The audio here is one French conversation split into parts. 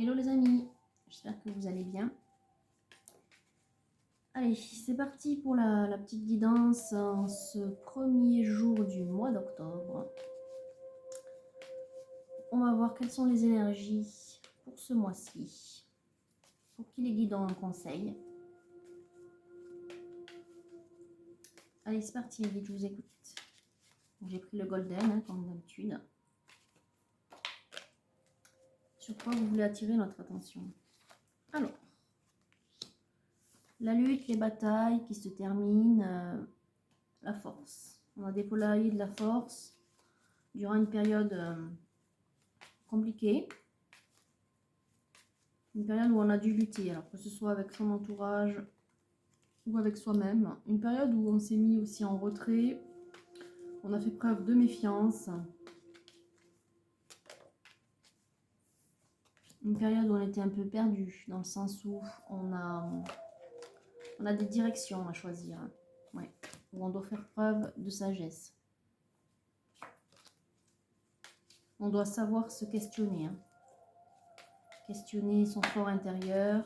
Hello les amis, j'espère que vous allez bien. Allez, c'est parti pour la petite guidance en ce premier jour du mois d'octobre. On va voir quelles sont les énergies pour ce mois-ci. Pour qui les guides ont un conseil. Allez, c'est parti, les guides, je vous écoute. J'ai pris le golden, comme d'habitude. Sur quoi vous voulez attirer notre attention? Alors, la lutte, les batailles qui se terminent, la force. On a déployé de la force durant une période compliquée. Une période où on a dû lutter, alors que ce soit avec son entourage ou avec soi-même. Une période où on s'est mis aussi en retrait. On a fait preuve de méfiance. Une période où on était un peu perdu, dans le sens où on a des directions à choisir. Ouais. Où on doit faire preuve de sagesse. On doit savoir se questionner. Questionner son fort intérieur.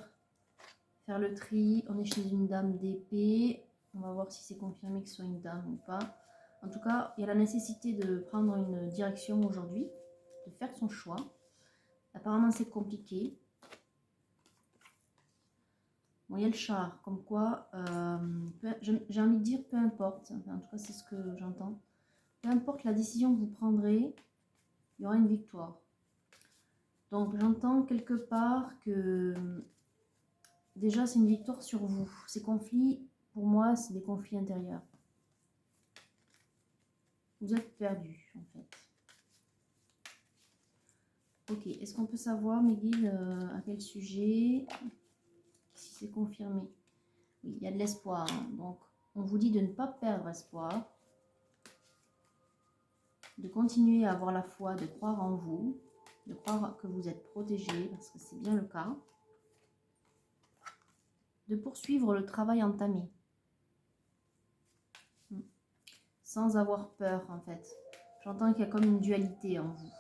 Faire le tri. On est chez une dame d'épée. On va voir si c'est confirmé que ce soit une dame ou pas. En tout cas, il y a la nécessité de prendre une direction aujourd'hui, de faire son choix. Apparemment, c'est compliqué. Bon, il y a le char, comme quoi, j'ai envie de dire peu importe. Enfin, en tout cas, c'est ce que j'entends. Peu importe la décision que vous prendrez, il y aura une victoire. Donc, j'entends quelque part que déjà, c'est une victoire sur vous. Ces conflits, pour moi, c'est des conflits intérieurs. Vous êtes perdu, en fait. Ok, est-ce qu'on peut savoir, mes guides, à quel sujet, si c'est confirmé? Oui, il y a de l'espoir. Donc, on vous dit de ne pas perdre espoir, de continuer à avoir la foi, de croire en vous, de croire que vous êtes protégé, parce que c'est bien le cas, de poursuivre le travail entamé, sans avoir peur, en fait. J'entends qu'il y a comme une dualité en vous.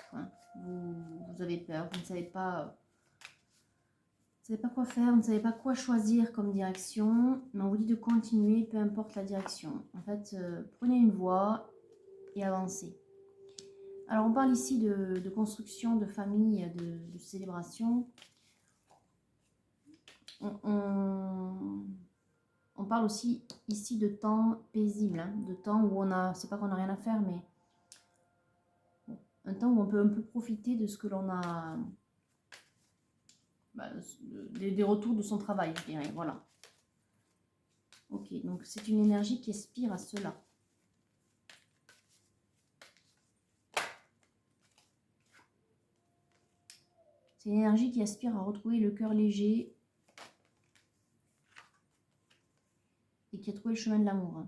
Vous avez peur, vous ne savez pas quoi faire, vous ne savez pas quoi choisir comme direction, mais on vous dit de continuer, peu importe la direction. En fait, prenez une voie et avancez. Alors, on parle ici de construction, de famille, de célébration. On parle aussi ici de temps paisible, de temps où c'est pas qu'on n'a rien à faire, mais un temps où on peut un peu profiter de ce que l'on a, des retours de son travail, je dirais, voilà. Ok, donc c'est une énergie qui aspire à cela. C'est une énergie qui aspire à retrouver le cœur léger et qui a trouvé le chemin de l'amour.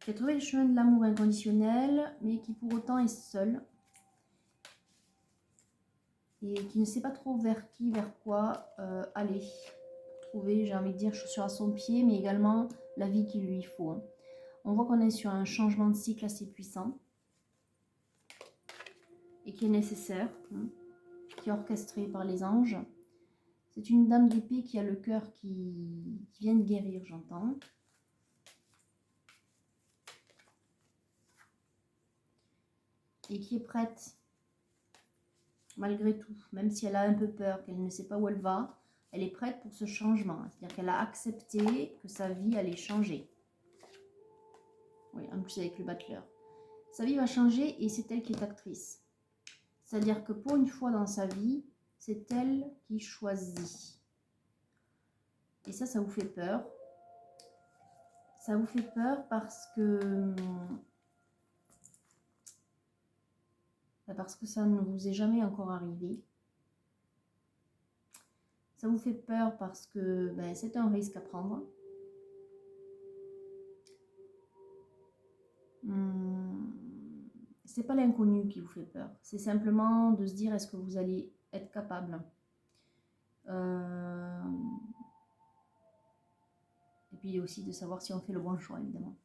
Qui a trouvé le chemin de l'amour inconditionnel, mais qui pour autant est seul. Et qui ne sait pas trop vers qui, vers quoi aller. Trouver, j'ai envie de dire, chaussure à son pied, mais également la vie qu'il lui faut. On voit qu'on est sur un changement de cycle assez puissant et qui est nécessaire, qui est orchestré par les anges. C'est une dame d'épée qui a le cœur qui vient de guérir, j'entends. Et qui est prête, malgré tout, même si elle a un peu peur, qu'elle ne sait pas où elle va, elle est prête pour ce changement. C'est-à-dire qu'elle a accepté que sa vie allait changer. Oui, en plus avec le battleur. Sa vie va changer et c'est elle qui est actrice. C'est-à-dire que pour une fois dans sa vie, c'est elle qui choisit. Et ça vous fait peur. Ça vous fait peur parce que ça ne vous est jamais encore arrivé. Ça vous fait peur parce que c'est un risque à prendre. C'est pas l'inconnu qui vous fait peur. C'est simplement de se dire est-ce que vous allez être capable. Et puis aussi de savoir si on fait le bon choix, évidemment.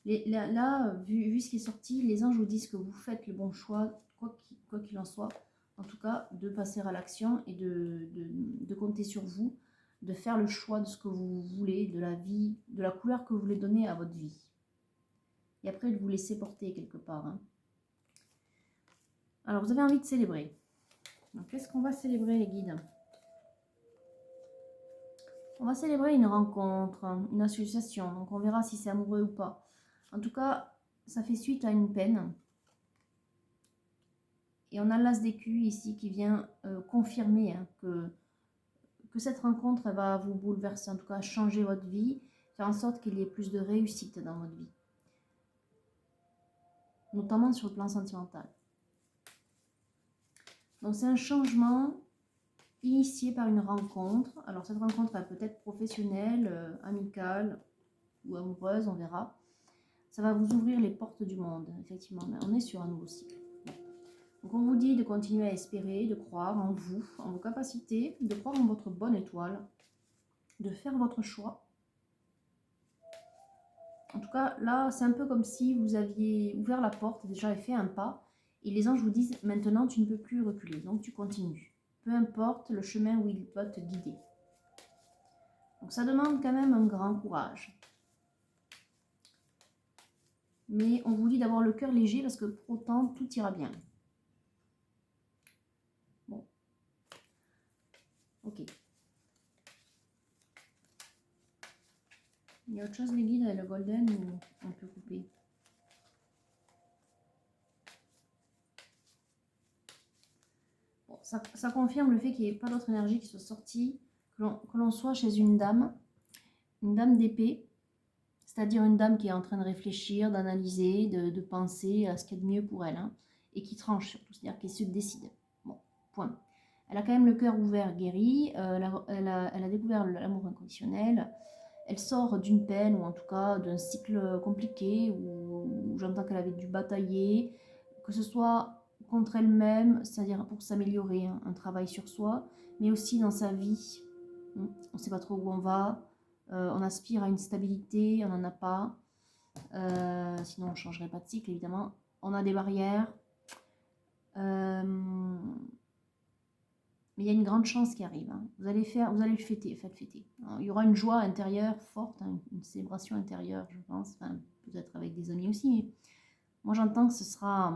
Là, vu ce qui est sorti, les anges vous disent que vous faites le bon choix, quoi qu'il en soit. en tout cas, de passer à l'action et de compter sur vous, de faire le choix de ce que vous voulez, de la vie, de la couleur que vous voulez donner à votre vie. Et après, de vous laisser porter quelque part. Hein. Alors, vous avez envie de célébrer. Qu'est-ce qu'on va célébrer, les guides? On va célébrer une rencontre, une association. Donc, on verra si c'est amoureux ou pas. En tout cas, ça fait suite à une peine. Et on a l'as d'écu ici qui vient confirmer hein, que cette rencontre elle va vous bouleverser, en tout cas changer votre vie, faire en sorte qu'il y ait plus de réussite dans votre vie. Notamment sur le plan sentimental. Donc c'est un changement initié par une rencontre. Alors cette rencontre elle peut être professionnelle, amicale ou amoureuse, on verra. Ça va vous ouvrir les portes du monde, effectivement. Mais on est sur un nouveau cycle. Donc on vous dit de continuer à espérer, de croire en vous, en vos capacités, de croire en votre bonne étoile, de faire votre choix. En tout cas, là, c'est un peu comme si vous aviez ouvert la porte déjà et fait un pas. Et les anges vous disent, maintenant, tu ne peux plus reculer. Donc, tu continues. Peu importe le chemin où il va te guider. Donc, ça demande quand même un grand courage. Mais on vous dit d'avoir le cœur léger parce que pour autant, tout ira bien. Bon. Ok. Il y a autre chose, les guides, avec le golden, ou on peut couper? Bon, ça confirme le fait qu'il n'y ait pas d'autre énergie qui soit sortie, que l'on soit chez une dame d'épée, c'est-à-dire une dame qui est en train de réfléchir, d'analyser, de penser à ce qu'il y a de mieux pour elle, hein, et qui tranche surtout, c'est-à-dire qui se décide. Bon, point. Elle a quand même le cœur ouvert, guéri, elle a découvert l'amour inconditionnel, elle sort d'une peine, ou en tout cas d'un cycle compliqué, où j'entends qu'elle avait dû batailler, que ce soit contre elle-même, c'est-à-dire pour s'améliorer, hein, un travail sur soi, mais aussi dans sa vie. On ne sait pas trop où on va, on aspire à une stabilité, on n'en a pas, sinon on ne changerait pas de cycle évidemment. On a des barrières, mais il y a une grande chance qui arrive. Hein. Vous allez le fêter, fêter. Alors, il y aura une joie intérieure forte, hein, une célébration intérieure, je pense, enfin, peut-être avec des amis aussi, mais moi j'entends que ce sera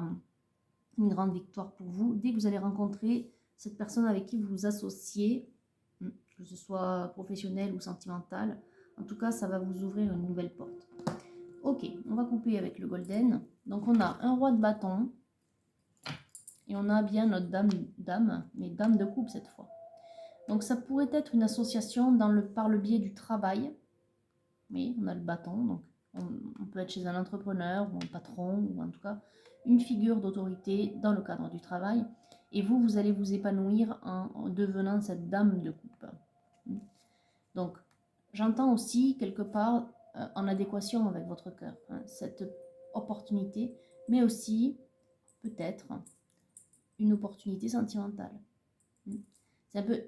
une grande victoire pour vous dès que vous allez rencontrer cette personne avec qui vous vous associez, que ce soit professionnel ou sentimental. En tout cas, ça va vous ouvrir une nouvelle porte. Ok, on va couper avec le golden. Donc on a un roi de bâton. Et on a bien notre dame, mais dame de coupe cette fois. Donc ça pourrait être une association par le biais du travail. Oui, on a le bâton, donc on peut être chez un entrepreneur ou un patron, ou en tout cas une figure d'autorité dans le cadre du travail. Et vous allez vous épanouir en devenant cette dame de coupe. Donc, j'entends aussi quelque part en adéquation avec votre cœur, hein, cette opportunité, mais aussi peut-être une opportunité sentimentale.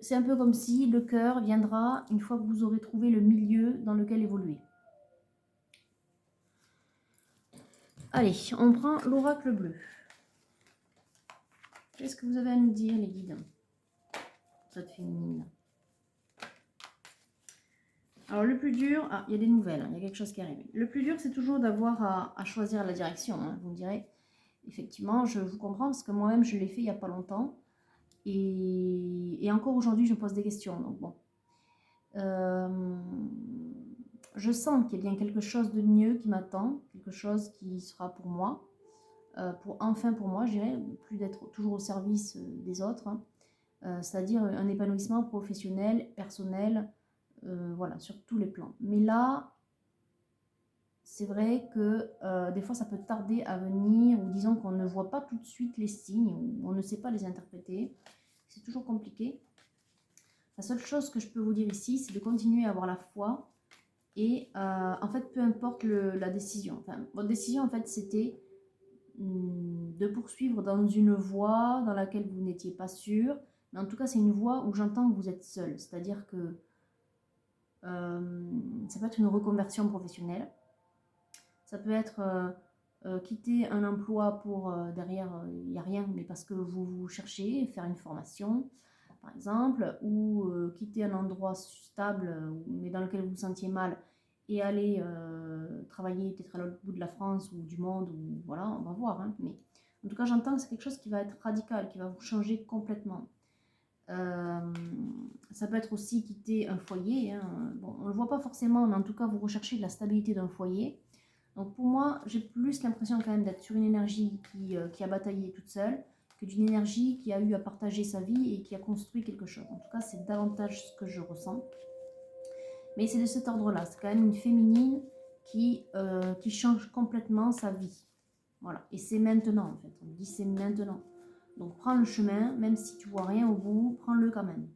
C'est un peu comme si le cœur viendra une fois que vous aurez trouvé le milieu dans lequel évoluer. Allez, on prend l'oracle bleu. Qu'est-ce que vous avez à nous dire, les guides? Cette féminine. Alors, le plus dur... Ah, il y a des nouvelles, hein, il y a quelque chose qui arrive. Le plus dur, c'est toujours d'avoir à choisir la direction. Hein. Vous me direz, effectivement, je vous comprends, parce que moi-même, je l'ai fait il n'y a pas longtemps. Et encore aujourd'hui, je me pose des questions. Donc, bon. Je sens qu'il y a bien quelque chose de mieux qui m'attend, quelque chose qui sera pour moi, pour moi, je dirais, plus d'être toujours au service des autres, hein, c'est-à-dire un épanouissement professionnel, personnel, voilà, sur tous les plans. Mais là, c'est vrai que des fois, ça peut tarder à venir, ou disons qu'on ne voit pas tout de suite les signes, ou on ne sait pas les interpréter. C'est toujours compliqué. La seule chose que je peux vous dire ici, c'est de continuer à avoir la foi. Et en fait, peu importe la décision. Enfin, votre décision, en fait, c'était de poursuivre dans une voie dans laquelle vous n'étiez pas sûr. Mais en tout cas, c'est une voie où j'entends que vous êtes seul. C'est-à-dire que ça peut être une reconversion professionnelle. Ça peut être quitter un emploi pour derrière, il n'y a rien, mais parce que vous cherchez faire une formation, par exemple, ou quitter un endroit stable, mais dans lequel vous vous sentiez mal, et aller travailler peut-être à l'autre bout de la France ou du monde, ou voilà, on va voir. Hein, mais en tout cas, j'entends que c'est quelque chose qui va être radical, qui va vous changer complètement. Ça peut être aussi quitter un foyer. Hein. Bon, on ne le voit pas forcément, mais en tout cas, vous recherchez de la stabilité d'un foyer. Donc pour moi, j'ai plus l'impression quand même d'être sur une énergie qui a bataillé toute seule que d'une énergie qui a eu à partager sa vie et qui a construit quelque chose. En tout cas, c'est davantage ce que je ressens. Mais c'est de cet ordre-là. C'est quand même une féminine qui change complètement sa vie. Voilà. Et c'est maintenant, en fait. On dit c'est maintenant. Donc prends le chemin, même si tu vois rien au bout, prends-le quand même.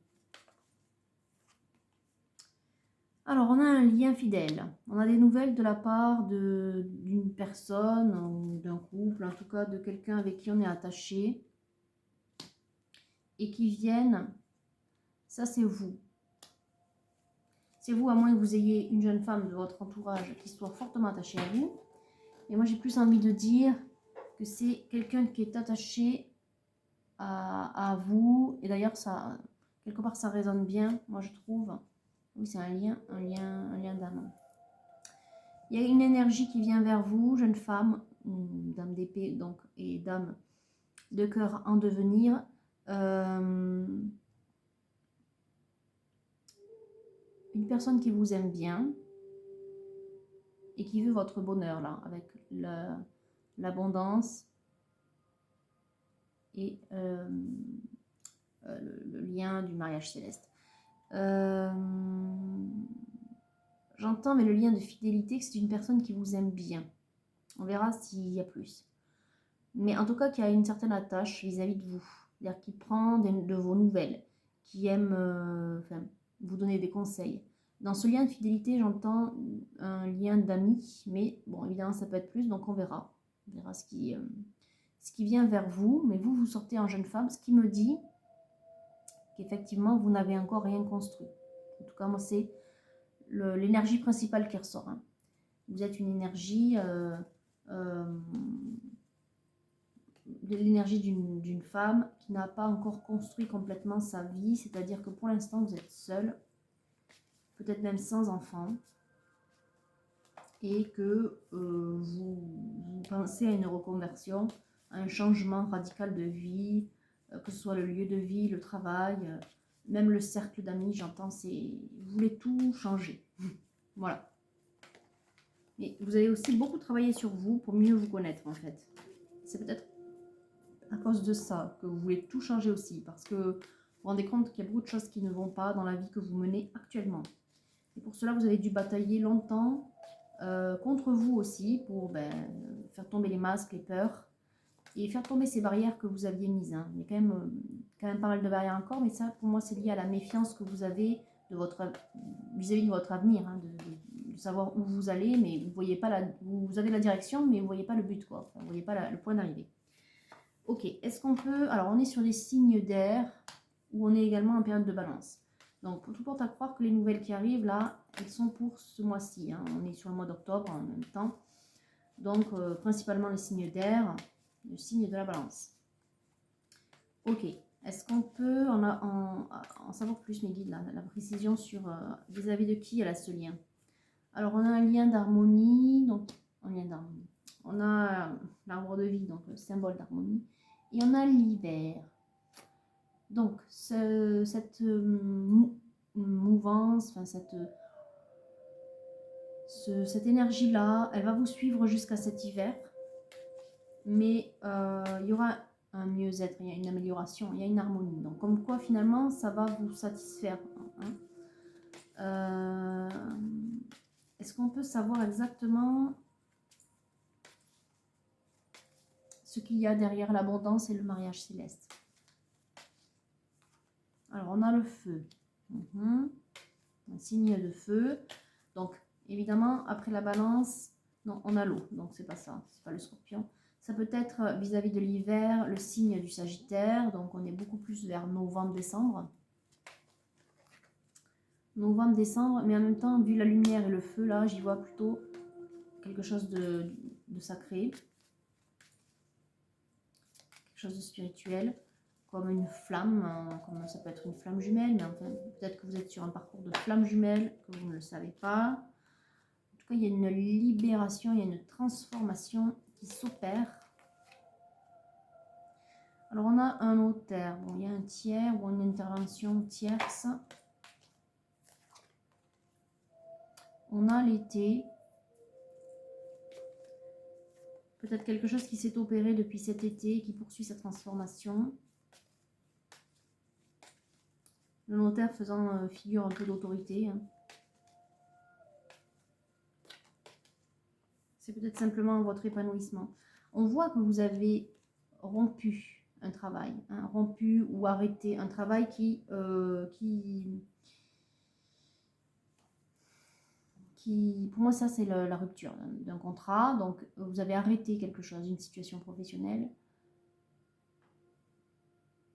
Alors, on a un lien fidèle. On a des nouvelles de la part d'une personne ou d'un couple, en tout cas de quelqu'un avec qui on est attaché et qui viennent. Ça, c'est vous. C'est vous, à moins que vous ayez une jeune femme de votre entourage qui soit fortement attachée à vous. Et moi, j'ai plus envie de dire que c'est quelqu'un qui est attaché à vous. Et d'ailleurs, ça, quelque part, ça résonne bien, moi, je trouve. Oui, c'est un lien d'âme. Il y a une énergie qui vient vers vous, jeune femme, dame d'épée donc, et dame de cœur en devenir. Une personne qui vous aime bien et qui veut votre bonheur, là, avec l'abondance et le lien du mariage céleste. J'entends, mais le lien de fidélité, que c'est une personne qui vous aime bien. On verra s'il y a plus. Mais en tout cas, qui a une certaine attache vis-à-vis de vous. C'est-à-dire qui prend de vos nouvelles, qui aime vous donner des conseils. Dans ce lien de fidélité, j'entends un lien d'amis, mais bon, évidemment, ça peut être plus, donc on verra. On verra ce qui vient vers vous, mais vous sortez en jeune femme, ce qui me dit qu'effectivement, vous n'avez encore rien construit. En tout cas, moi, c'est l'énergie principale qui ressort. Hein. Vous êtes une énergie... de l'énergie d'une femme qui n'a pas encore construit complètement sa vie, c'est-à-dire que pour l'instant vous êtes seule, peut-être même sans enfant, et que vous pensez à une reconversion, à un changement radical de vie, que ce soit le lieu de vie, le travail, même le cercle d'amis, j'entends, vous voulez tout changer. Voilà. Et vous avez aussi beaucoup travaillé sur vous pour mieux vous connaître en fait. C'est peut-être à cause de ça que vous voulez tout changer aussi, parce que vous vous rendez compte qu'il y a beaucoup de choses qui ne vont pas dans la vie que vous menez actuellement. Et pour cela, vous avez dû batailler longtemps contre vous aussi, pour faire tomber les masques, les peurs, et faire tomber ces barrières que vous aviez mises. Hein. Il y a quand même pas mal de barrières encore, mais ça, pour moi, c'est lié à la méfiance que vous avez vis-à-vis de votre avenir, hein, de savoir où vous allez, mais vous voyez pas vous avez la direction, mais vous voyez pas le but, quoi. Enfin, vous voyez pas le point d'arrivée. Ok, est-ce qu'on peut... Alors, on est sur les signes d'air, où on est également en période de balance. Donc, tout porte à croire que les nouvelles qui arrivent, là, elles sont pour ce mois-ci. Hein. On est sur le mois d'octobre en même temps. Donc, principalement les signes d'air, le signe de la balance. Ok, est-ce qu'on peut en savoir plus, mes guides, la précision sur vis-à-vis de qui elle a ce lien? Alors, on a un lien d'harmonie, donc, un lien d'harmonie. On a l'arbre de vie, donc le symbole d'harmonie. Et on a l'hiver. Donc, cette mouvance, enfin, cette énergie-là, elle va vous suivre jusqu'à cet hiver. Mais il y aura un mieux-être, il y a une amélioration, il y a une harmonie. Donc, comme quoi, finalement, ça va vous satisfaire. Hein. Est-ce qu'on peut savoir exactement ce qu'il y a derrière l'abondance et le mariage céleste? Alors, on a le feu. Un signe de feu. Donc, évidemment, après la balance, non, on a l'eau. Donc, c'est pas ça. C'est pas le scorpion. Ça peut être vis-à-vis de l'hiver, le signe du Sagittaire. Donc, on est beaucoup plus vers novembre-décembre. Novembre-décembre. Mais en même temps, vu la lumière et le feu, là, j'y vois plutôt quelque chose de sacré. quelque chose de spirituel, comme une flamme, comme ça peut être une flamme jumelle, mais enfin, peut-être que vous êtes sur un parcours de flamme jumelle, que vous ne le savez pas. En tout cas, il y a une libération, il y a une transformation qui s'opère. Alors, on a un notaire, bon, il y a un tiers ou une intervention tierce. On a l'été. Peut-être quelque chose qui s'est opéré depuis cet été et qui poursuit sa transformation. Le notaire faisant figure un peu d'autorité. Hein. C'est peut-être simplement votre épanouissement. On voit que vous avez rompu un travail, hein, rompu ou arrêté un travail qui pour moi, ça c'est la rupture d'un contrat. Donc, vous avez arrêté quelque chose, une situation professionnelle,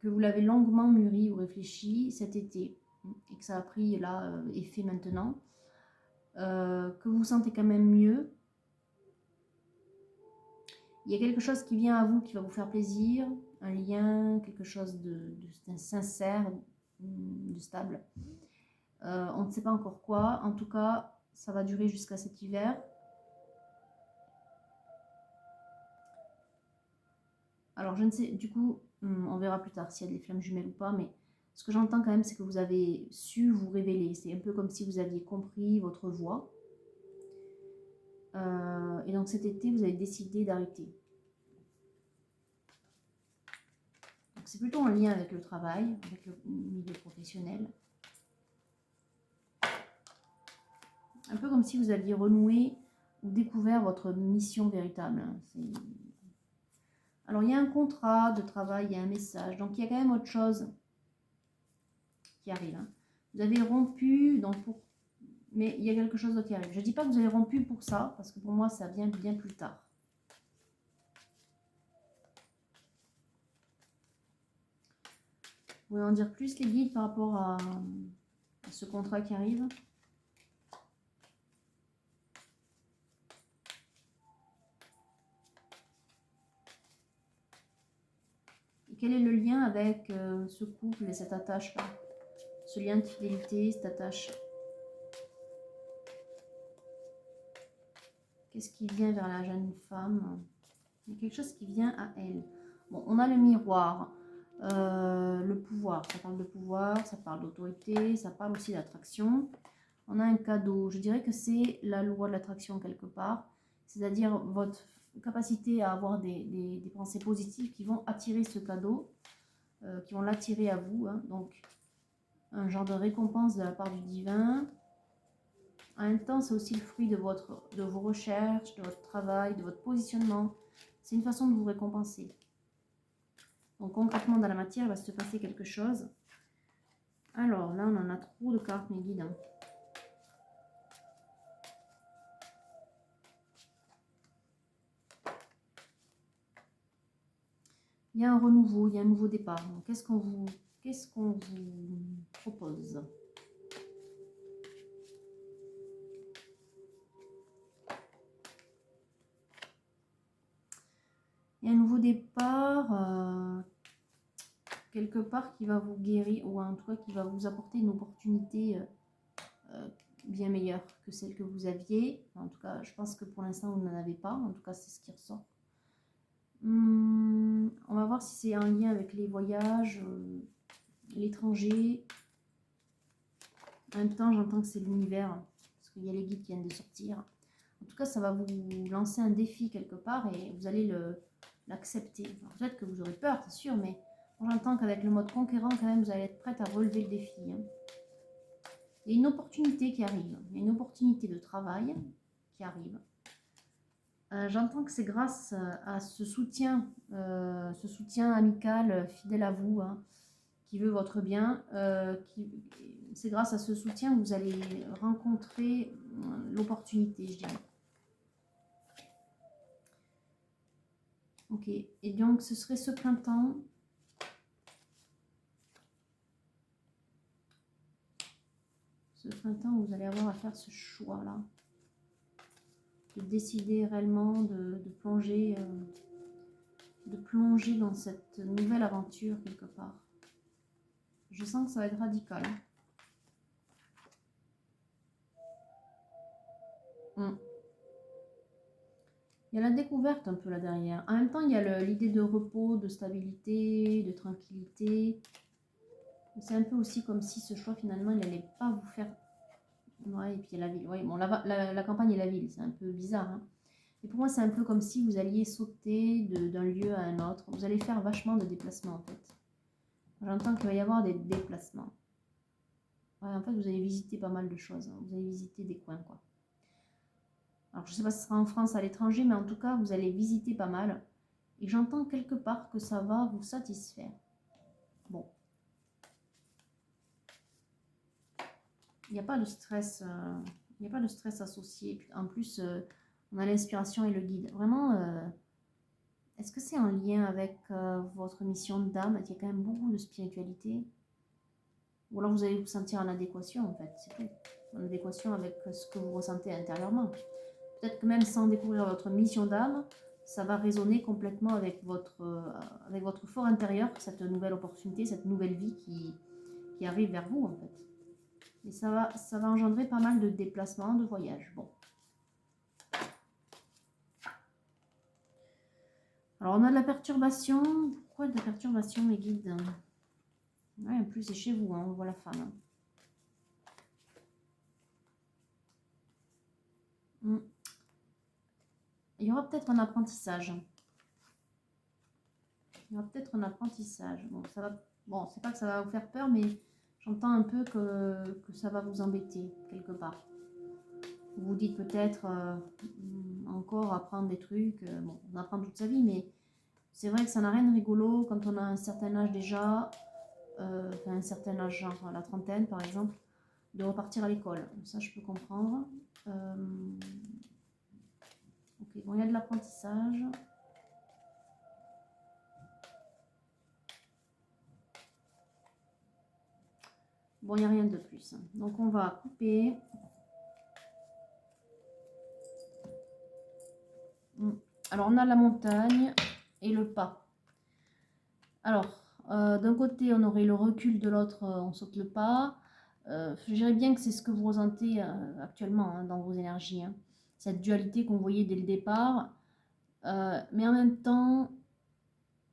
que vous l'avez longuement mûri ou réfléchi cet été, et que ça a pris là effet maintenant, que vous vous sentez quand même mieux. Il y a quelque chose qui vient à vous qui va vous faire plaisir, un lien, quelque chose de sincère, de stable. On ne sait pas encore quoi. En tout cas, ça va durer jusqu'à cet hiver. Alors, je ne sais, du coup, on verra plus tard s'il y a des flammes jumelles ou pas, mais ce que j'entends quand même, c'est que vous avez su vous révéler. C'est un peu comme si vous aviez compris votre voix. Et donc cet été, vous avez décidé d'arrêter. C'est plutôt en lien avec le travail, avec le milieu professionnel. Un peu comme si vous aviez renoué ou découvert votre mission véritable. Alors, il y a un contrat de travail, il y a un message. Donc, il y a quand même autre chose qui arrive. Hein. Vous avez rompu, donc mais il y a quelque chose d'autre qui arrive. Je ne dis pas que vous avez rompu pour ça, parce que pour moi, ça vient bien plus tard. Vous pouvez en dire plus, les guides, par rapport à ce contrat qui arrive? Et quel est le lien avec ce couple et cette attache-là? Ce lien de fidélité, cette attache. Qu'est-ce qui vient vers la jeune femme? Il y a quelque chose qui vient à elle. Bon, on a le miroir. Le pouvoir, ça parle de pouvoir, ça parle d'autorité, ça parle aussi d'attraction. On a un cadeau, je dirais que c'est la loi de l'attraction quelque part, c'est-à-dire votre capacité à avoir des pensées positives qui vont attirer ce cadeau, qui vont l'attirer à vous. Hein. Donc, un genre de récompense de la part du divin. En même temps, c'est aussi le fruit de vos recherches, de votre travail, de votre positionnement. C'est une façon de vous récompenser. Donc concrètement, dans la matière, il va se passer quelque chose. Alors là, on en a trop de cartes, mes guides. Hein. Il y a un renouveau, il y a un nouveau départ. Qu'est-ce qu'on vous propose? Il y a un nouveau départ, quelque part qui va vous guérir, ou en tout cas qui va vous apporter une opportunité bien meilleure que celle que vous aviez. En tout cas, je pense que pour l'instant, vous n'en avez pas. En tout cas, c'est ce qui ressort. On va voir si c'est en lien avec les voyages, l'étranger. En même temps, j'entends que c'est l'univers, parce qu'il y a les guides qui viennent de sortir. En tout cas, ça va vous lancer un défi quelque part et vous allez l'accepter. Peut-être que vous aurez peur, c'est sûr, mais j'entends qu'avec le mode conquérant, quand même, vous allez être prête à relever le défi. Hein. Il y a une opportunité qui arrive. Il y a une opportunité de travail qui arrive. J'entends que c'est grâce à ce soutien amical, fidèle à vous, hein, qui veut votre bien. C'est grâce à ce soutien que vous allez rencontrer l'opportunité, je dirais. Ok, et donc ce serait ce printemps. Ce printemps, vous allez avoir à faire ce choix-là. De décider réellement de plonger de plonger dans cette nouvelle aventure quelque part. Je sens que ça va être radical. Il y a la découverte un peu là derrière. En même temps, il y a l'idée de repos, de stabilité, de tranquillité. C'est un peu aussi comme si ce choix finalement, il n'allait pas vous faire... Ouais, et puis il y a la ville. Ouais, bon, la campagne et la ville, c'est un peu bizarre. Hein. Et pour moi, c'est un peu comme si vous alliez sauter d'un lieu à un autre. Vous allez faire vachement de déplacements en fait. J'entends qu'il va y avoir des déplacements. Ouais, en fait, vous allez visiter pas mal de choses. Hein. Vous allez visiter des coins, quoi. Alors, je ne sais pas si ce sera en France, à l'étranger, mais en tout cas, vous allez visiter pas mal. Et j'entends quelque part que ça va vous satisfaire. Bon. Il n'y a pas de stress. Il n'y a pas de stress associé. En plus, on a l'inspiration et le guide. Vraiment, est-ce que c'est en lien avec votre mission d'âme? Il y a quand même beaucoup de spiritualité. Ou alors vous allez vous sentir en adéquation, en fait, c'est tout. En adéquation avec ce que vous ressentez intérieurement. Peut-être que même sans découvrir votre mission d'âme, ça va résonner complètement avec votre fort intérieur, cette nouvelle opportunité, cette nouvelle vie qui arrive vers vous, en fait. Et ça va engendrer pas mal de déplacements, de voyages. Bon. Alors, on a de la perturbation. Pourquoi de la perturbation, mes guides? Ouais, en plus, c'est chez vous, hein, on voit la femme. Il y aura peut-être un apprentissage. Il y aura peut-être un apprentissage. Bon, ça va. Bon, c'est pas que ça va vous faire peur, mais j'entends un peu que ça va vous embêter quelque part. Vous vous dites peut-être encore apprendre des trucs. Bon, on apprend toute sa vie, mais c'est vrai que ça n'a rien de rigolo quand on a un certain âge déjà, enfin un certain âge, genre la trentaine par exemple, de repartir à l'école. Ça, je peux comprendre. Ok, bon, il y a de l'apprentissage. Bon, il n'y a rien de plus. Donc, on va couper. Alors, on a la montagne et le pas. Alors, d'un côté, on aurait le recul, de l'autre, on saute le pas. Je dirais bien que c'est ce que vous ressentez actuellement hein, dans vos énergies. Hein. Cette dualité qu'on voyait dès le départ. Mais en même temps,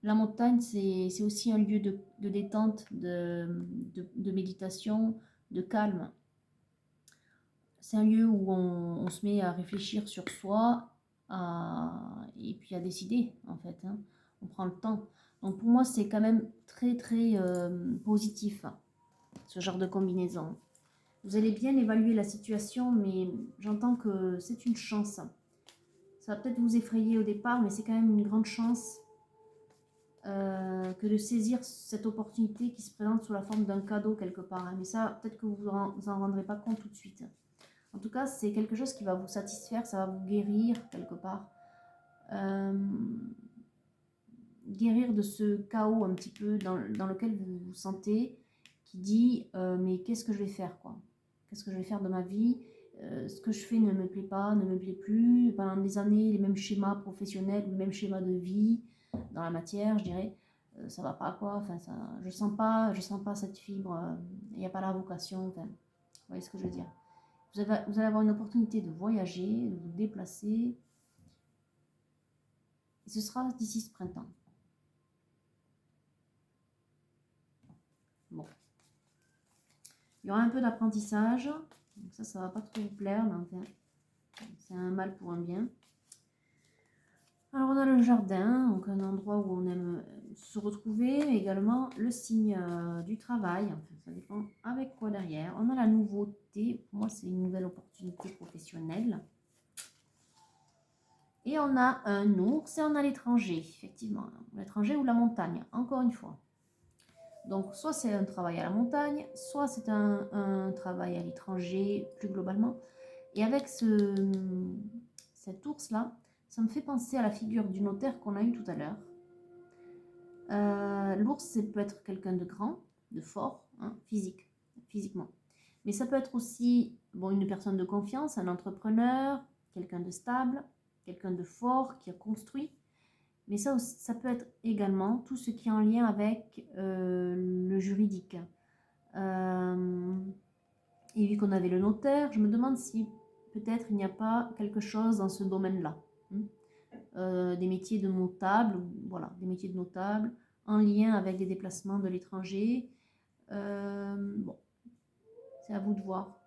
la montagne, c'est aussi un lieu de détente, de méditation, de calme. C'est un lieu où on se met à réfléchir sur soi et puis à décider, en fait. Hein. On prend le temps. Donc pour moi, c'est quand même très, très positif, hein, ce genre de combinaison. Vous allez bien évaluer la situation, mais j'entends que c'est une chance. Ça va peut-être vous effrayer au départ, mais c'est quand même une grande chance que de saisir cette opportunité qui se présente sous la forme d'un cadeau quelque part. Hein. Mais ça, peut-être que vous vous en rendrez pas compte tout de suite. En tout cas, c'est quelque chose qui va vous satisfaire, ça va vous guérir quelque part. Guérir de ce chaos un petit peu dans lequel vous vous sentez, qui dit mais qu'est-ce que je vais faire quoi? Qu'est-ce que je vais faire de ma vie? Ce que je fais ne me plaît pas, ne me plaît plus. Pendant des années, les mêmes schémas professionnels, les mêmes schémas de vie dans la matière, je dirais, ça va pas quoi. Enfin, ça, je sens pas cette fibre. Il n'y a pas la vocation. Enfin, vous voyez ce que je veux dire? Vous allez avoir une opportunité de voyager, de vous déplacer. Et ce sera d'ici ce printemps. Bon. Il y aura un peu d'apprentissage. Donc ça va pas trop vous plaire, mais enfin, c'est un mal pour un bien. Alors on a le jardin, donc un endroit où on aime se retrouver, mais également le signe du travail. Enfin, ça dépend avec quoi derrière. On a la nouveauté. Pour moi, c'est une nouvelle opportunité professionnelle. Et on a un ours et on a l'étranger, effectivement. L'étranger ou la montagne, encore une fois. Donc, soit c'est un travail à la montagne, soit c'est un travail à l'étranger, plus globalement. Et avec cet ours-là, ça me fait penser à la figure du notaire qu'on a eu tout à l'heure. L'ours, ça peut être quelqu'un de grand, de fort, hein, physiquement. Mais ça peut être aussi une personne de confiance, un entrepreneur, quelqu'un de stable, quelqu'un de fort qui a construit. Mais ça, ça peut être également tout ce qui est en lien avec le juridique. Et vu qu'on avait le notaire, je me demande si peut-être il n'y a pas quelque chose dans ce domaine-là. Des métiers de notable, voilà, des métiers de notable en lien avec des déplacements de l'étranger. Bon, c'est à vous de voir.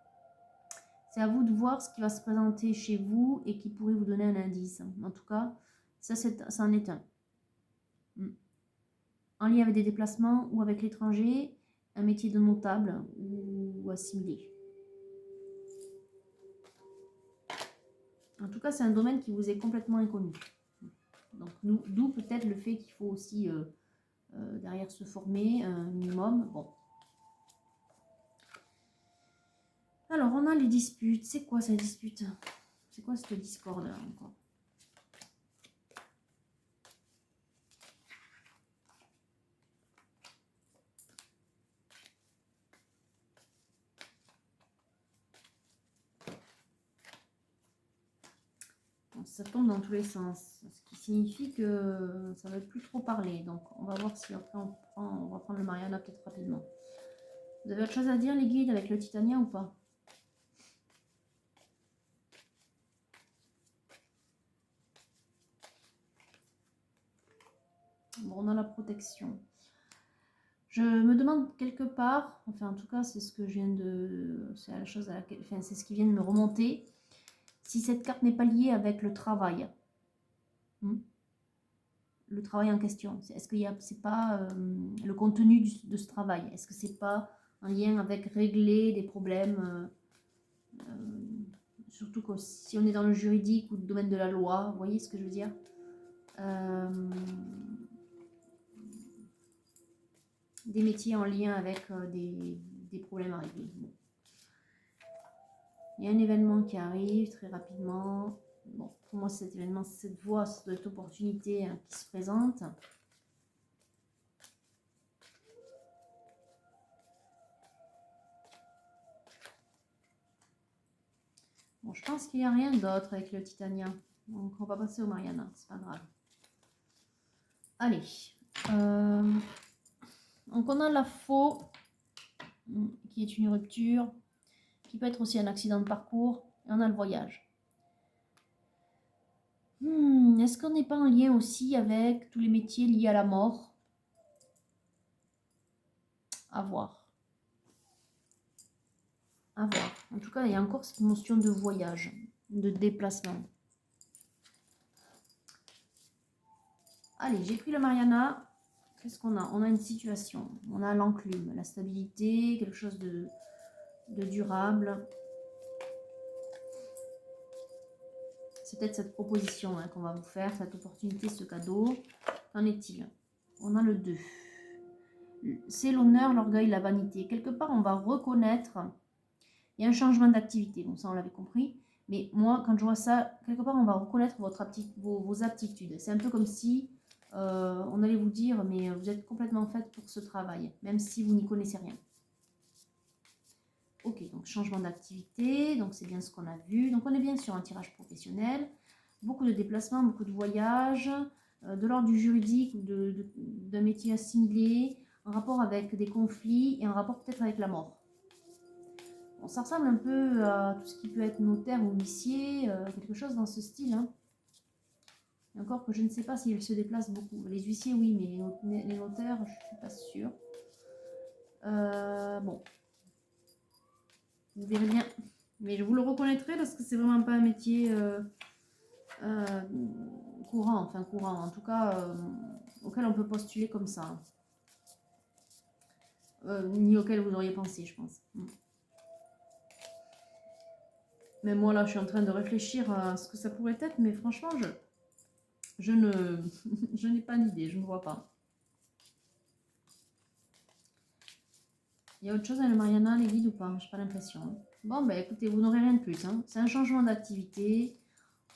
C'est à vous de voir ce qui va se présenter chez vous et qui pourrait vous donner un indice. En tout cas, ça en est un. En lien avec des déplacements ou avec l'étranger, un métier de notable ou assimilé. En tout cas, c'est un domaine qui vous est complètement inconnu. Donc, d'où peut-être le fait qu'il faut aussi derrière se former un minimum. Bon. Alors, on a les disputes. C'est quoi cette dispute? C'est quoi cette discorde là encore? Ça tombe dans tous les sens, ce qui signifie que ça ne veut plus trop parler. Donc, on va voir si après on va prendre le Mariana peut-être rapidement. Vous avez autre chose à dire, les guides, avec le Titania ou pas? Bon, on a la protection. Je me demande quelque part, enfin en tout cas c'est ce que je viens de, c'est la chose à laquelle, enfin c'est ce qui vient de me remonter, si cette carte n'est pas liée avec le travail. Le travail en question. Est-ce que c'est pas le contenu de ce travail? Est-ce que c'est pas en lien avec régler des problèmes surtout que si on est dans le juridique ou le domaine de la loi, vous voyez ce que je veux dire? Des métiers en lien avec des problèmes à régler. Bon. Il y a un événement qui arrive très rapidement. Bon, pour moi, cet événement, cette voie, cette opportunité qui se présente. Bon, je pense qu'il n'y a rien d'autre avec le Titania. Donc, on va passer au Mariana. C'est pas grave. Allez. Donc, on a la faux, qui est une rupture, qui peut être aussi un accident de parcours. Et on a le voyage. Est-ce qu'on n'est pas en lien aussi avec tous les métiers liés à la mort? À voir. À voir. En tout cas, il y a encore cette notion de voyage, de déplacement. Allez, j'ai pris le Mariana. Qu'est-ce qu'on a? On a une situation. On a l'enclume, la stabilité, quelque chose de durable. C'est peut-être cette proposition qu'on va vous faire, cette opportunité, ce cadeau. Qu'en est-il? On a le 2. C'est l'honneur, l'orgueil, la vanité. Quelque part, on va reconnaître... Il y a un changement d'activité, bon ça on l'avait compris. Mais moi, quand je vois ça, quelque part, on va reconnaître vos aptitudes. C'est un peu comme si on allait vous dire, mais vous êtes complètement faite pour ce travail, même si vous n'y connaissez rien. Ok, donc changement d'activité, donc c'est bien ce qu'on a vu. Donc on est bien sur un tirage professionnel. Beaucoup de déplacements, beaucoup de voyages, de l'ordre du juridique ou d'un métier assimilé, en rapport avec des conflits et en rapport peut-être avec la mort. Bon, ça ressemble un peu à tout ce qui peut être notaire ou huissier, quelque chose dans ce style. Hein. Et encore que je ne sais pas s'ils se déplacent beaucoup. Les huissiers, oui, mais les notaires, je ne suis pas sûre. Bon. Vous verrez bien. Mais je vous le reconnaîtrai parce que c'est vraiment pas un métier courant. Enfin, courant. En tout cas, auquel on peut postuler comme ça. Ni auquel vous auriez pensé, je pense. Mais moi, là, je suis en train de réfléchir à ce que ça pourrait être, mais franchement, je n'ai pas d'idée, je ne vois pas. Il y a autre chose dans le Mariana, les guides ou pas? Je n'ai pas l'impression. Bon, ben écoutez, vous n'aurez rien de plus. Hein. C'est un changement d'activité.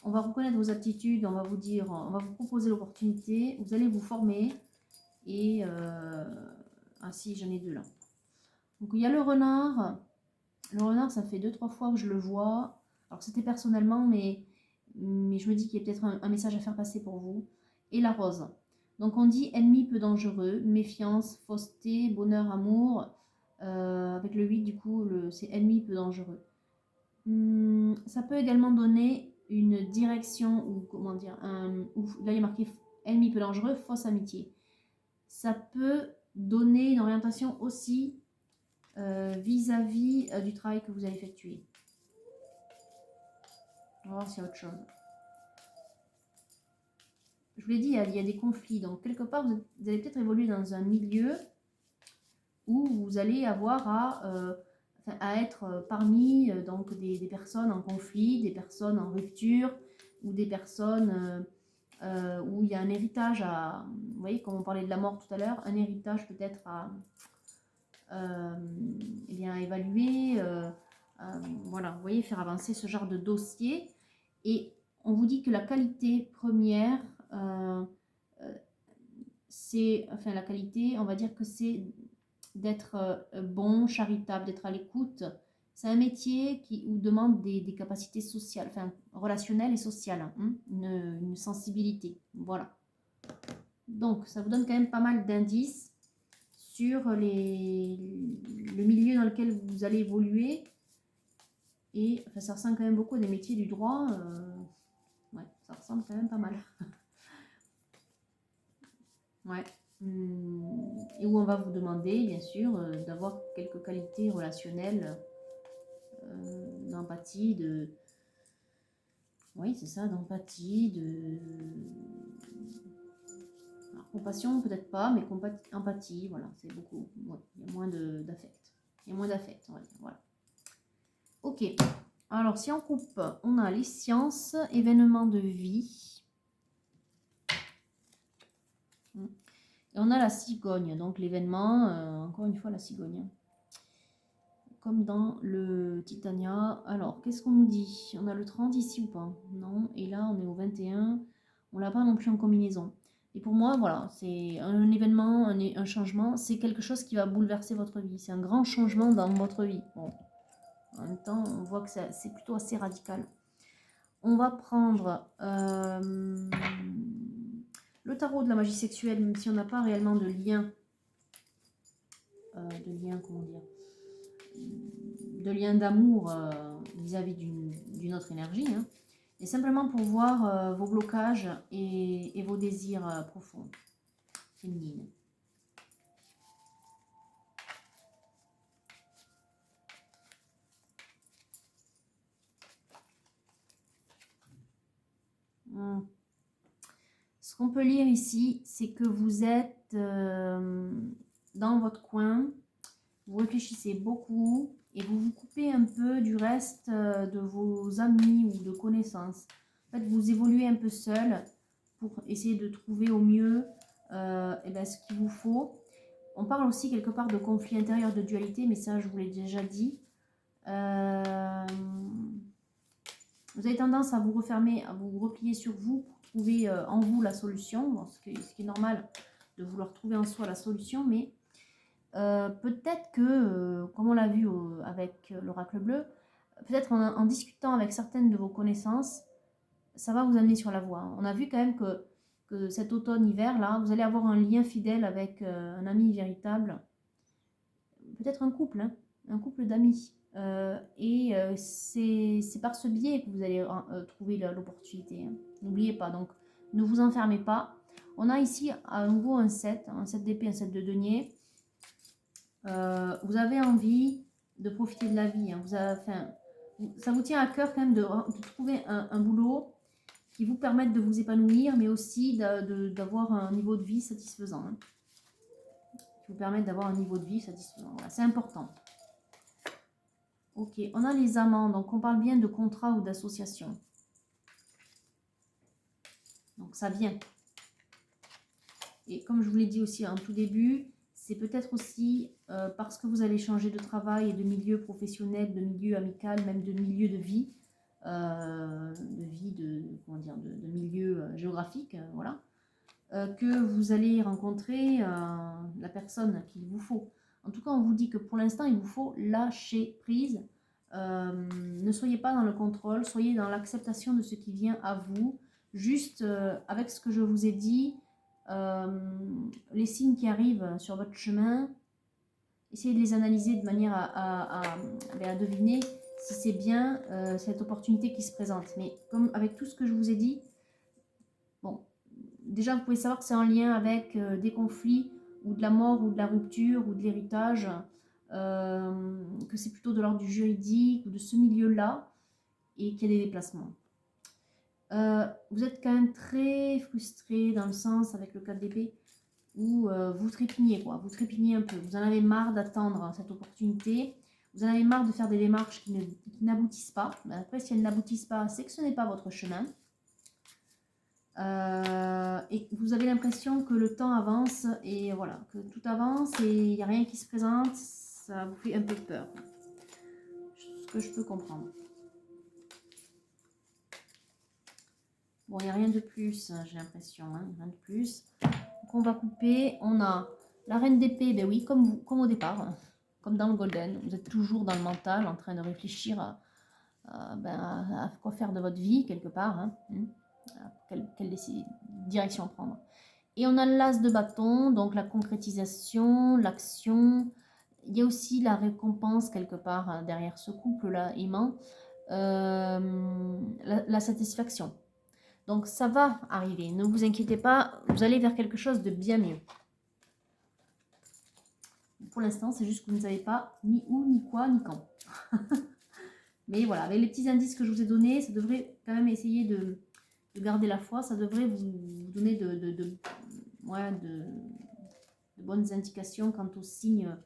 On va reconnaître vos aptitudes, on va vous dire, on va vous proposer l'opportunité. Vous allez vous former. Et ah si, j'en ai 2 là. Donc il y a le renard. Le renard, ça fait 2-3 fois que je le vois. Alors c'était personnellement, mais je me dis qu'il y a peut-être un message à faire passer pour vous. et la rose. Donc on dit ennemi peu dangereux, méfiance, fausseté, bonheur, amour. Avec le 8 du coup, c'est ennemi peu dangereux. Ça peut également donner une direction ou comment dire, là il est marqué ennemi peu dangereux, fausse amitié. Ça peut donner une orientation aussi vis-à-vis du travail que vous allez effectuer. On va voir s'il y a autre chose. Je vous l'ai dit, il y a des conflits. Donc, quelque part, vous allez peut-être évoluer dans un milieu où vous allez avoir à être parmi donc des personnes en conflit, des personnes en rupture, ou des personnes où il y a un héritage à... Vous voyez, comme on parlait de la mort tout à l'heure, un héritage peut-être à eh bien, évaluer, voilà, vous voyez, faire avancer ce genre de dossier. Et on vous dit que la qualité première, c'est, enfin la qualité, on va dire que c'est d'être bon, charitable, d'être à l'écoute. C'est un métier qui vous demande des capacités sociales, enfin relationnelles et sociales, hein, une sensibilité. Voilà. Donc, ça vous donne quand même pas mal d'indices sur le milieu dans lequel vous allez évoluer. Et enfin, ça ressemble quand même beaucoup à des métiers du droit. Ouais, ça ressemble quand même pas mal. Ouais. Et où on va vous demander, bien sûr, d'avoir quelques qualités relationnelles, d'empathie, de... Oui, c'est ça, d'empathie, de... Alors, compassion, peut-être pas, mais empathie, voilà, c'est beaucoup. Ouais, il y a moins d'affect. Il y a moins d'affect, on va dire, voilà. Ok, alors si on coupe, on a les sciences, événements de vie. Et on a la cigogne, donc l'événement, encore une fois la cigogne. Comme dans le Titania. Alors, qu'est-ce qu'on nous dit? On a le 30 ici ou pas? Non, et là on est au 21. On l'a pas non plus en combinaison. Et pour moi, voilà, c'est un événement, un changement, c'est quelque chose qui va bouleverser votre vie. C'est un grand changement dans votre vie. Bon, en même temps, on voit que c'est plutôt assez radical. On va prendre le tarot de la magie sexuelle, même si on n'a pas réellement de lien, comment dire, de lien d'amour vis-à-vis d'une autre énergie, hein, et simplement pour voir vos blocages et vos désirs profonds, féminines. Ce qu'on peut lire ici, c'est que vous êtes dans votre coin, vous réfléchissez beaucoup et vous vous coupez un peu du reste de vos amis ou de connaissances. En fait, vous évoluez un peu seul pour essayer de trouver au mieux ce qu'il vous faut. On parle aussi quelque part de conflit intérieur, de dualité, mais ça, je vous l'ai déjà dit. Vous avez tendance à vous refermer, à vous replier sur vous pour trouver en vous la solution. Bon, ce qui est normal de vouloir trouver en soi la solution, mais peut-être que, comme on l'a vu avec l'oracle bleu, peut-être en discutant avec certaines de vos connaissances, ça va vous amener sur la voie. On a vu quand même que cet automne-hiver, là, vous allez avoir un lien fidèle avec un ami véritable, peut-être un couple, hein, un couple d'amis. C'est par ce biais que vous allez trouver l'opportunité. Hein. N'oubliez pas, donc ne vous enfermez pas. On a ici à nouveau un 7 d'épée, un 7 de denier. Vous avez envie de profiter de la vie. Hein. Ça vous tient à cœur quand même de trouver un boulot qui vous permette de vous épanouir, mais aussi d'avoir un niveau de vie satisfaisant. Hein. Qui vous permette d'avoir un niveau de vie satisfaisant. Voilà, c'est important. Ok, on a les amants, donc on parle bien de contrat ou d'association. Donc ça vient. Et comme je vous l'ai dit aussi en tout début, c'est peut-être aussi parce que vous allez changer de travail et de milieu professionnel, de milieu amical, même de milieu de vie, de milieu géographique, voilà, que vous allez rencontrer la personne qu'il vous faut. En tout cas, on vous dit que pour l'instant, il vous faut lâcher prise. Ne soyez pas dans le contrôle, soyez dans l'acceptation de ce qui vient à vous. Juste, avec ce que je vous ai dit, les signes qui arrivent sur votre chemin, essayez de les analyser de manière à deviner si c'est bien cette opportunité qui se présente. Mais comme avec tout ce que je vous ai dit, bon, déjà vous pouvez savoir que c'est en lien avec des conflits ou de la mort ou de la rupture ou de l'héritage, que c'est plutôt de l'ordre du juridique ou de ce milieu-là et qu'il y a des déplacements. Vous êtes quand même très frustré dans le sens avec le 4 d'épée où vous trépignez quoi, vous trépignez un peu, vous en avez marre d'attendre cette opportunité, vous en avez marre de faire des démarches qui n'aboutissent pas. Mais après, si elles n'aboutissent pas, c'est que ce n'est pas votre chemin. Et vous avez l'impression que le temps avance et voilà, que tout avance et il n'y a rien qui se présente, ça vous fait un peu peur. Ce que je peux comprendre. Bon, il n'y a rien de plus, j'ai l'impression, hein, rien de plus. Donc on va couper, on a la reine d'épée, ben oui, comme au départ, hein, comme dans le golden, vous êtes toujours dans le mental en train de réfléchir à quoi faire de votre vie quelque part, hein, quelle direction prendre. Et on a l'as de bâton, donc la concrétisation, l'action. Il y a aussi la récompense quelque part hein, derrière ce couple-là aimant, la satisfaction. Donc ça va arriver, ne vous inquiétez pas, vous allez vers quelque chose de bien mieux. Pour l'instant, c'est juste que vous ne savez pas ni où, ni quoi, ni quand. Mais voilà, avec les petits indices que je vous ai donnés, ça devrait quand même essayer de garder la foi, ça devrait vous donner de bonnes indications quant aux signes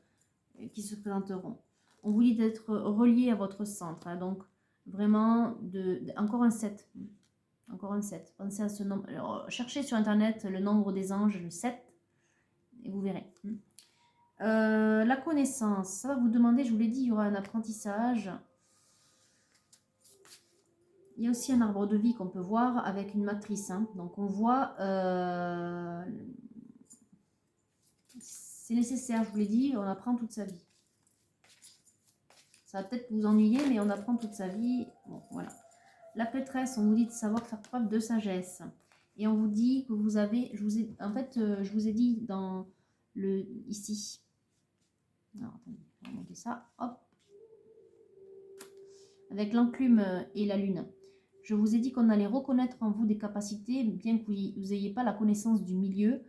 qui se présenteront. On vous dit d'être relié à votre centre, hein, donc vraiment, encore un 7. Encore un 7. Pensez à ce nombre. Alors, cherchez sur internet le nombre des anges, le 7, et vous verrez. La connaissance, ça va vous demander, je vous l'ai dit, il y aura un apprentissage. Il y a aussi un arbre de vie qu'on peut voir avec une matrice. Hein. Donc on voit, c'est nécessaire, je vous l'ai dit, on apprend toute sa vie. Ça va peut-être vous ennuyer, mais on apprend toute sa vie. Bon, voilà. La prêtresse, on vous dit de savoir faire preuve de sagesse. Et on vous dit que vous avez, je vous ai dit dans le, ici. Alors, attendez, je vais remonter ça. Hop. Avec l'enclume et la lune. Je vous ai dit qu'on allait reconnaître en vous des capacités, bien que vous n'ayez pas la connaissance du milieu,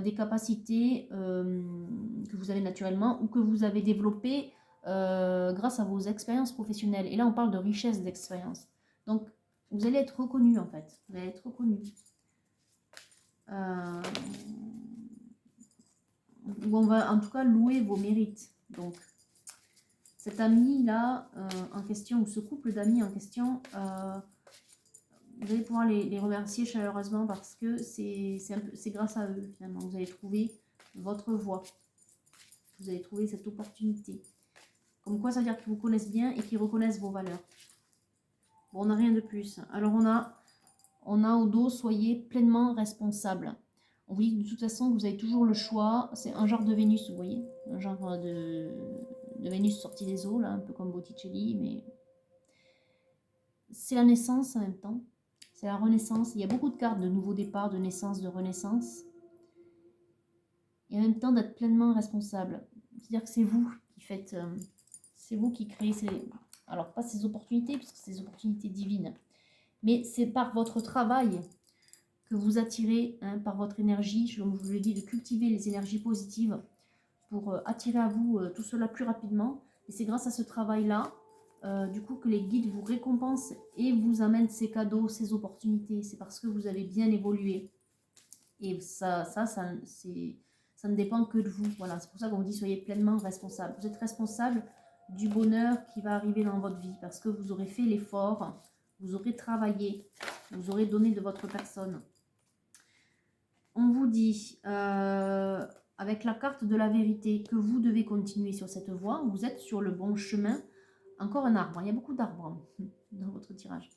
des capacités que vous avez naturellement ou que vous avez développées grâce à vos expériences professionnelles. Et là, on parle de richesse d'expérience. Donc, vous allez être reconnu en fait. Vous allez être reconnu. Ou on va en tout cas louer vos mérites. Donc, cet ami-là en question, ou ce couple d'amis en question, vous allez pouvoir les remercier chaleureusement parce que c'est grâce à eux finalement. Vous allez trouver votre voie. Vous allez trouver cette opportunité. Comme quoi, ça veut dire qu'ils vous connaissent bien et qu'ils reconnaissent vos valeurs. Bon, on n'a rien de plus. Alors, on a au dos, soyez pleinement responsable. On vous dit de toute façon, vous avez toujours le choix. C'est un genre de Vénus, vous voyez. Un genre de Vénus sortie des eaux, là, un peu comme Botticelli, mais c'est la naissance en même temps. C'est la renaissance. Il y a beaucoup de cartes de nouveau départ, de naissance, de renaissance. Et en même temps, d'être pleinement responsable. C'est-à-dire que c'est vous qui faites... c'est vous qui créez alors, pas ces opportunités, puisque c'est des opportunités divines. Mais c'est par votre travail que vous attirez, hein, par votre énergie, comme je vous l'ai dit, de cultiver les énergies positives pour attirer à vous tout cela plus rapidement. Et c'est grâce à ce travail-là, du coup, que les guides vous récompensent et vous amènent ces cadeaux, ces opportunités. C'est parce que vous avez bien évolué. Et ça ne dépend que de vous. Voilà, c'est pour ça qu'on vous dit soyez pleinement responsable. Vous êtes responsable du bonheur qui va arriver dans votre vie parce que vous aurez fait l'effort, vous aurez travaillé, vous aurez donné de votre personne. On vous dit, avec la carte de la vérité, que vous devez continuer sur cette voie. Vous êtes sur le bon chemin. Encore un arbre. Il y a beaucoup d'arbres dans votre tirage.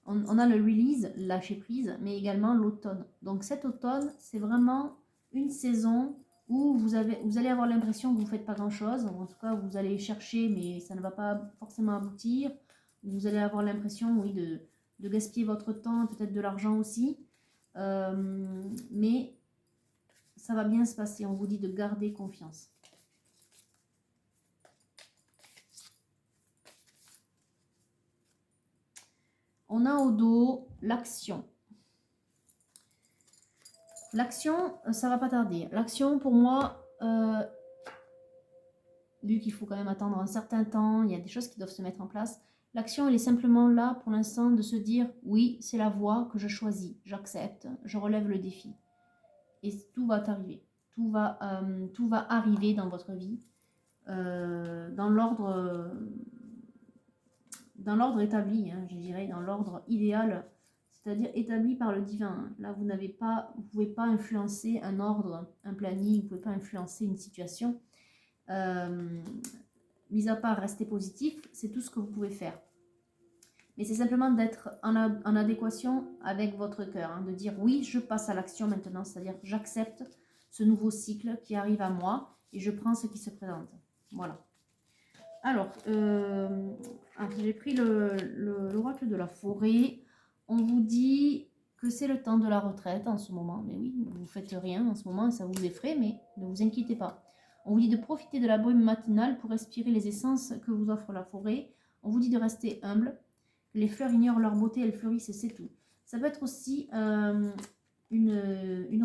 On a le release, lâcher prise, mais également l'automne. Donc cet automne, c'est vraiment une saison où vous allez avoir l'impression que vous ne faites pas grand-chose. En tout cas, vous allez chercher, mais ça ne va pas forcément aboutir. Vous allez avoir l'impression, oui, de gaspiller votre temps, peut-être de l'argent aussi. Mais ça va bien se passer. On vous dit de garder confiance. On a au dos l'action. L'action, ça va pas tarder. L'action, pour moi, vu qu'il faut quand même attendre un certain temps, il y a des choses qui doivent se mettre en place. L'action, elle est simplement là pour l'instant de se dire, oui, c'est la voie que je choisis, j'accepte, je relève le défi. Et tout va arriver. Tout va arriver dans votre vie, dans l'ordre établi, hein, je dirais, dans l'ordre idéal, c'est-à-dire établi par le divin. Là, vous ne pouvez pas influencer un ordre, un planning, vous ne pouvez pas influencer une situation. Mis à part rester positif, c'est tout ce que vous pouvez faire. Mais c'est simplement d'être en adéquation avec votre cœur, hein, de dire oui, je passe à l'action maintenant, c'est-à-dire j'accepte ce nouveau cycle qui arrive à moi et je prends ce qui se présente. Voilà. Alors, j'ai pris l'oracle de la forêt. On vous dit que c'est le temps de la retraite en ce moment. Mais oui, vous ne faites rien en ce moment et ça vous effraie, mais ne vous inquiétez pas. On vous dit de profiter de la brume matinale pour respirer les essences que vous offre la forêt. On vous dit de rester humble. Les fleurs ignorent leur beauté, elles fleurissent et c'est tout. Ça peut être aussi une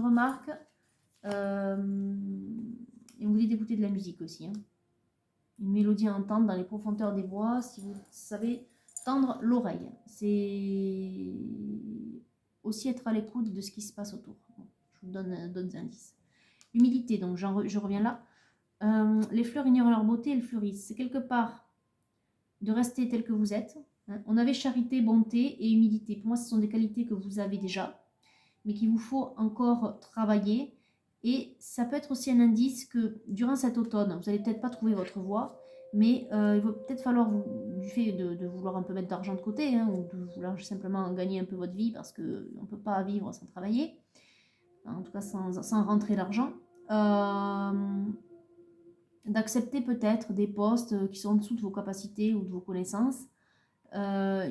remarque. Et on vous dit d'écouter de la musique aussi. Hein. Une mélodie à entendre dans les profondeurs des bois, si vous savez tendre l'oreille. C'est aussi être à l'écoute de ce qui se passe autour. Bon, je vous donne d'autres indices. Humilité, donc je reviens là. Les fleurs ignorent leur beauté, elles fleurissent. C'est quelque part de rester tel que vous êtes. Hein. On avait charité, bonté et humilité. Pour moi, ce sont des qualités que vous avez déjà, mais qu'il vous faut encore travailler. Et ça peut être aussi un indice que durant cet automne, vous n'allez peut-être pas trouver votre voie, mais il va peut-être falloir, du fait de vouloir un peu mettre d'argent de côté, hein, ou de vouloir simplement gagner un peu votre vie, parce qu'on ne peut pas vivre sans travailler, en tout cas sans rentrer d'argent, d'accepter peut-être des postes qui sont en dessous de vos capacités ou de vos connaissances,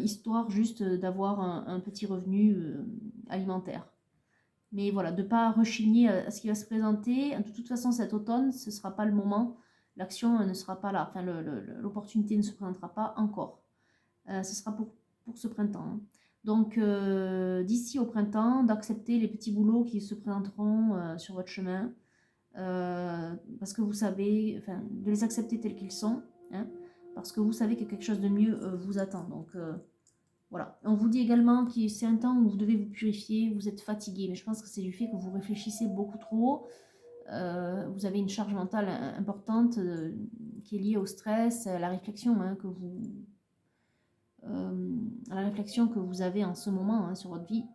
histoire juste d'avoir un petit revenu alimentaire. Mais voilà, de ne pas rechigner à ce qui va se présenter. De toute façon, cet automne, ce ne sera pas le moment. L'action ne sera pas là. Enfin, l'opportunité ne se présentera pas encore. Ce sera pour ce printemps. Hein. Donc, d'ici au printemps, d'accepter les petits boulots qui se présenteront sur votre chemin. Parce que vous savez, enfin, de les accepter tels qu'ils sont. Hein, parce que vous savez que quelque chose de mieux vous attend. Donc, voilà. On vous dit également que c'est un temps où vous devez vous purifier, vous êtes fatigué, mais je pense que c'est du fait que vous réfléchissez beaucoup trop. Vous avez une charge mentale importante qui est liée au stress, à la réflexion hein, à la réflexion que vous avez en ce moment hein, sur votre vie,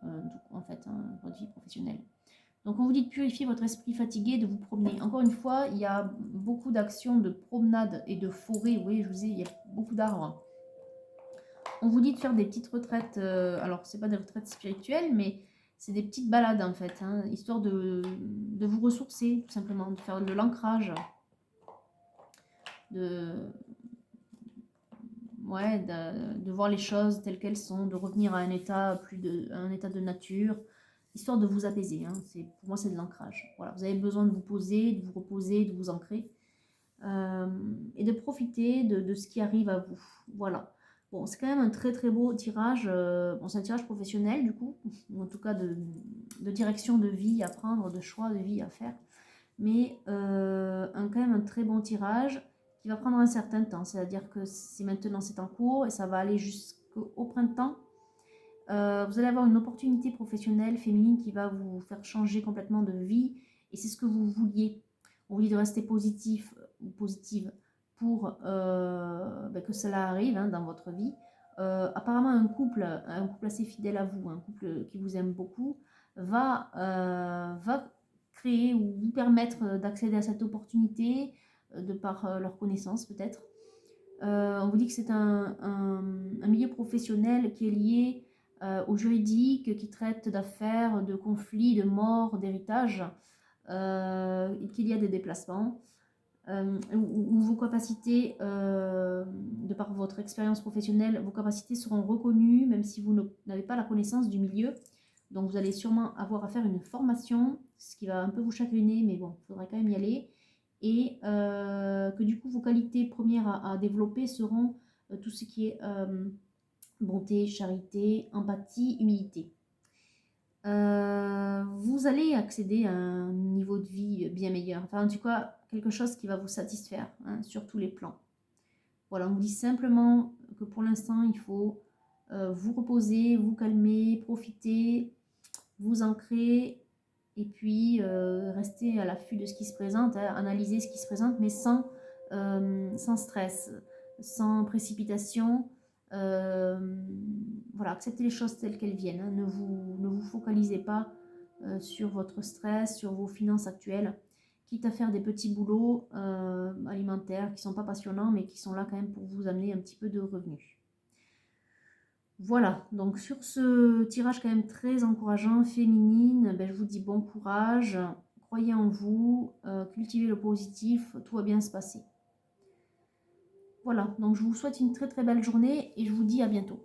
en fait, hein, votre vie professionnelle. Donc on vous dit de purifier votre esprit fatigué, de vous promener. Encore une fois, il y a beaucoup d'actions de promenade et de forêt. Vous voyez, je vous dis, il y a beaucoup d'arbres. On vous dit de faire des petites retraites, alors c'est pas des retraites spirituelles, mais c'est des petites balades en fait, hein, histoire de vous ressourcer tout simplement, de faire de l'ancrage, de voir les choses telles qu'elles sont, de revenir à un état de nature, histoire de vous apaiser. Hein, pour moi c'est de l'ancrage. Voilà, vous avez besoin de vous poser, de vous reposer, de vous ancrer et de profiter de ce qui arrive à vous. Voilà. Bon, c'est quand même un très très beau tirage. Bon, c'est un tirage professionnel du coup, ou en tout cas de direction de vie à prendre, de choix de vie à faire. Mais quand même un très bon tirage qui va prendre un certain temps. C'est-à-dire que maintenant c'est en cours et ça va aller jusqu'au printemps. Vous allez avoir une opportunité professionnelle féminine qui va vous faire changer complètement de vie et c'est ce que vous vouliez. On vous dit de rester positif ou positive pour que cela arrive hein, dans votre vie. Apparemment, un couple assez fidèle à vous, un couple qui vous aime beaucoup, va créer ou vous permettre d'accéder à cette opportunité de par leur connaissance peut-être. On vous dit que c'est un milieu professionnel qui est lié au juridique, qui traite d'affaires, de conflits, de morts, d'héritage, qu'il y a des déplacements. Où vos capacités de par votre expérience professionnelle, vos capacités seront reconnues, même si vous n'avez pas la connaissance du milieu. Donc vous allez sûrement avoir à faire une formation, ce qui va un peu vous chagriner, mais bon, il faudra quand même y aller. Et que du coup, vos qualités premières à développer seront tout ce qui est bonté, charité, empathie, humilité. Vous allez accéder à un niveau de vie bien meilleur. Enfin, en tout cas, quelque chose qui va vous satisfaire hein, sur tous les plans. Voilà, on vous dit simplement que pour l'instant, il faut vous reposer, vous calmer, profiter, vous ancrer et puis rester à l'affût de ce qui se présente, hein, analyser ce qui se présente, mais sans stress, sans précipitation. Voilà, acceptez les choses telles qu'elles viennent. Hein. Ne vous focalisez pas sur votre stress, sur vos finances actuelles, quitte à faire des petits boulots alimentaires qui ne sont pas passionnants, mais qui sont là quand même pour vous amener un petit peu de revenus. Voilà, donc sur ce tirage quand même très encourageant, féminine, ben, je vous dis bon courage, croyez en vous, cultivez le positif, tout va bien se passer. Voilà, donc je vous souhaite une très très belle journée et je vous dis à bientôt.